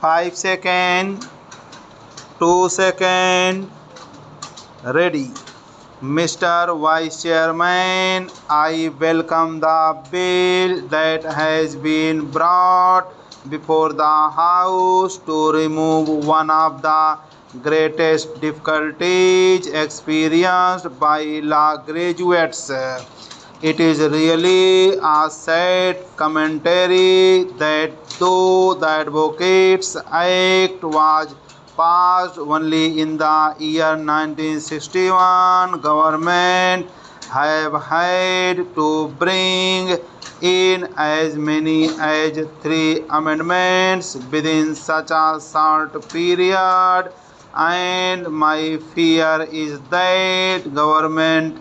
5 seconds, 2 seconds, ready. Mr. Vice Chairman, I welcome the bill that has been brought before the House to remove one of the greatest difficulties experienced by law graduates. It is really a sad commentary that though the Advocates Act was passed only in the year 1961, government have had to bring in as many as 3 amendments within such a short period, and my fear is that government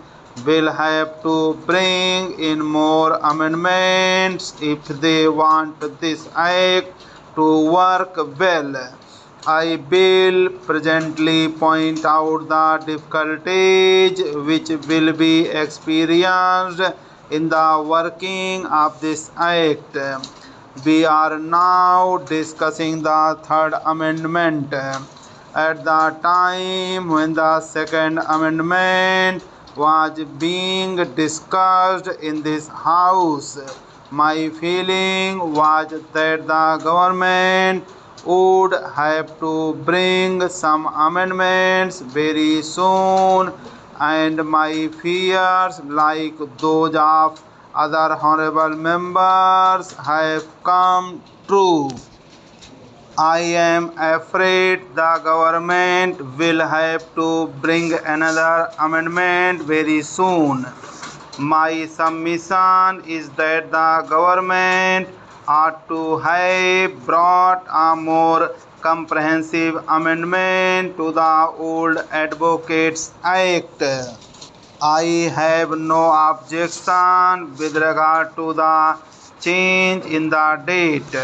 will have to bring in more amendments if they want this act to work well. I will presently point out the difficulties which will be experienced in the working of this act. We are now discussing the third amendment. At the time when the second amendment was being discussed in this house, my feeling was that the government would have to bring some amendments very soon, and my fears, like those of other honorable members, have come true. I am afraid the government will have to bring another amendment very soon. My submission is that the government ought to have brought a more comprehensive amendment to the old Advocates Act. I have no objection with regard to the change in the date.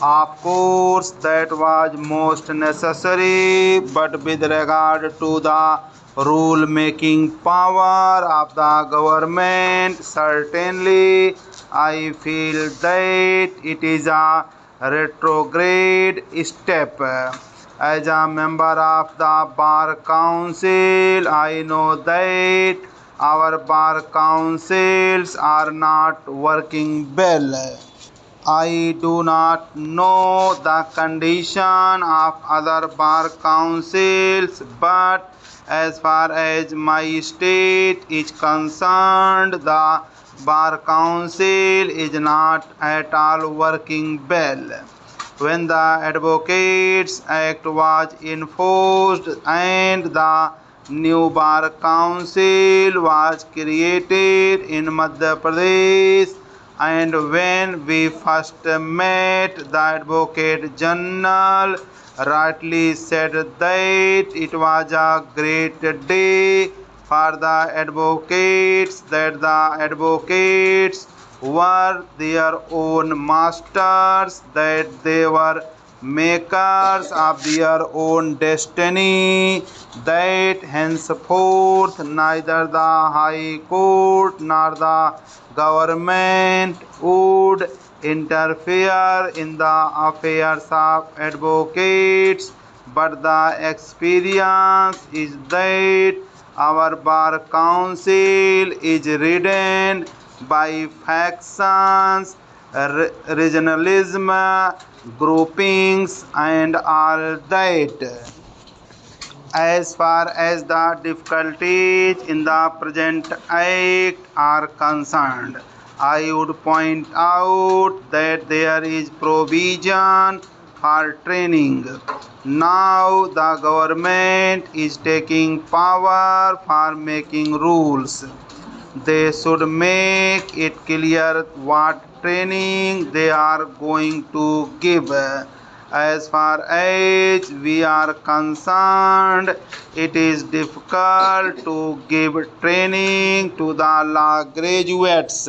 Of course, that was most necessary, but with regard to the rule-making power of the government, certainly I feel that it is a retrograde step. As a member of the Bar Council, I know that our bar councils are not working well. I do not know the condition of other bar councils, but as far as my state is concerned, the bar council is not at all working well. When the Advocates Act was enforced and the new bar council was created in Madhya Pradesh, and when we first met, the Advocate General rightly said that it was a great day for the advocates, that the advocates were their own masters, that they were makers of their own destiny, that henceforth neither the High Court nor the government would interfere in the affairs of advocates, but the experience is that our bar council is ridden by factions, regionalism, groupings, and all that. As far as the difficulties in the present act are concerned, I would point out that there is provision for training. Now the government is taking power for making rules. They should make it clear what training they are going to give. As far as we are concerned, it is difficult to give training to the law graduates.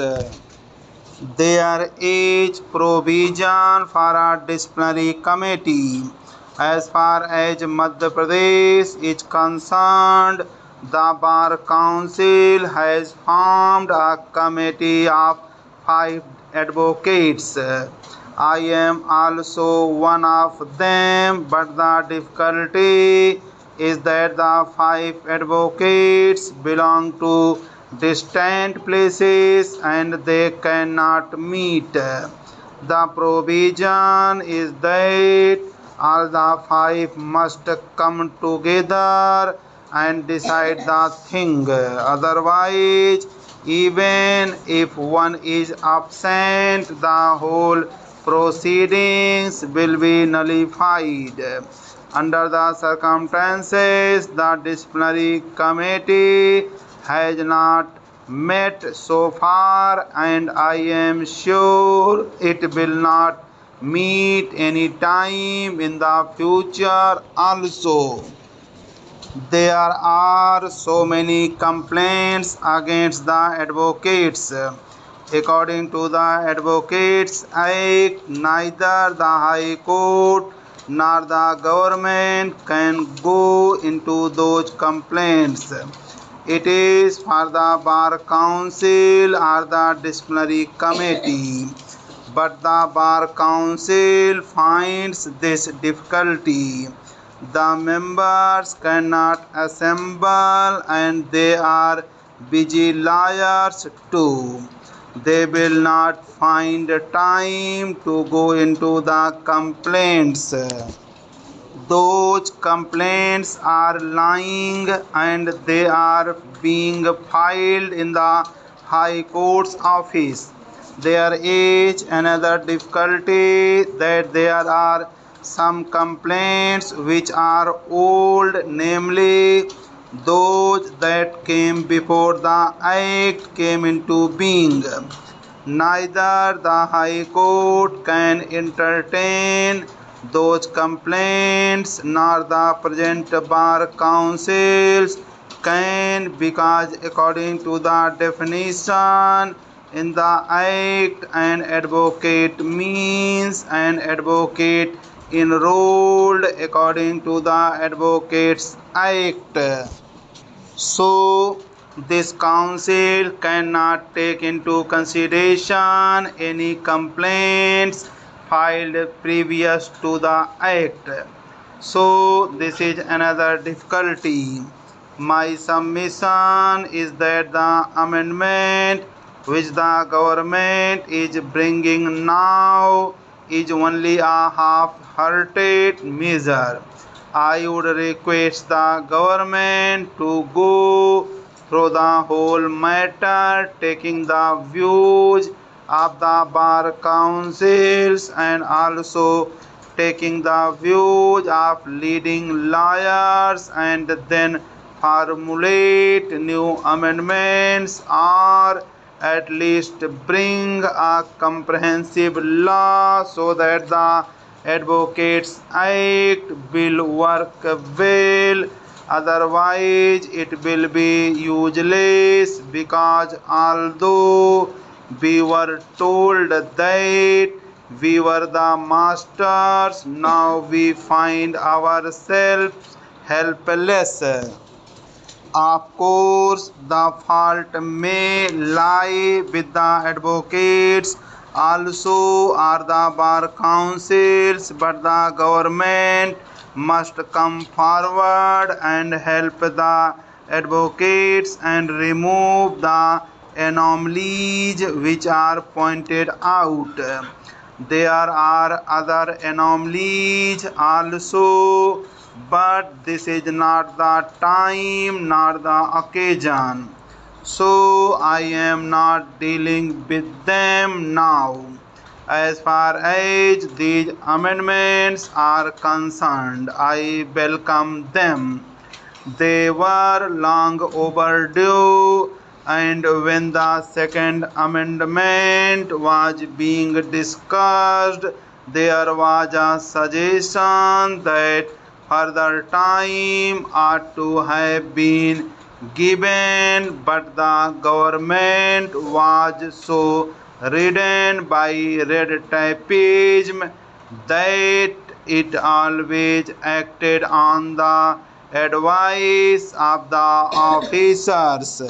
There is provision for a disciplinary committee. As far as Madhya Pradesh is concerned, the Bar Council has formed a committee of 5 advocates. I am also one of them, but the difficulty is that the 5 advocates belong to distant places and they cannot meet. The provision is that all the 5 must come together and decide the thing. Otherwise, even if one is absent, the whole proceedings will be nullified. Under the circumstances, the disciplinary committee has not met so far, and I am sure it will not meet any time in the future also. There are so many complaints against the advocates. According to the Advocates Act, neither the High Court nor the government can go into those complaints. It is for the Bar Council or the Disciplinary Committee. But the Bar Council finds this difficulty. The members cannot assemble and they are busy lawyers too. They will not find time to go into the complaints. Those complaints are lying and they are being filed in the High Court's office. There is another difficulty that there are some complaints which are old, namely those that came before the Act came into being. Neither the High Court can entertain those complaints nor the present Bar Councils can, because according to the definition in the Act, an advocate means an advocate enrolled according to the Advocates Act. So, this council cannot take into consideration any complaints filed previous to the Act. So, this is another difficulty. My submission is that the amendment which the government is bringing now is only a half-hearted measure. I would request the government to go through the whole matter, taking the views of the Bar Councils and also taking the views of leading lawyers, and then formulate new amendments or at least bring a comprehensive law so that the Advocates Act will work well. Otherwise, it will be useless, because although we were told that we were the masters, now we find ourselves helpless. Of course, the fault may lie with the advocates also or the Bar Councils, but the government must come forward and help the advocates and remove the anomalies which are pointed out. There are other anomalies also, but this is not the time nor the occasion, so I am not dealing with them now. As far as these amendments are concerned, I welcome them. They were long overdue, and when the second amendment was being discussed, there was a suggestion that further time ought to have been given, but the government was so ridden by red tapeism that it always acted on the advice of the officers.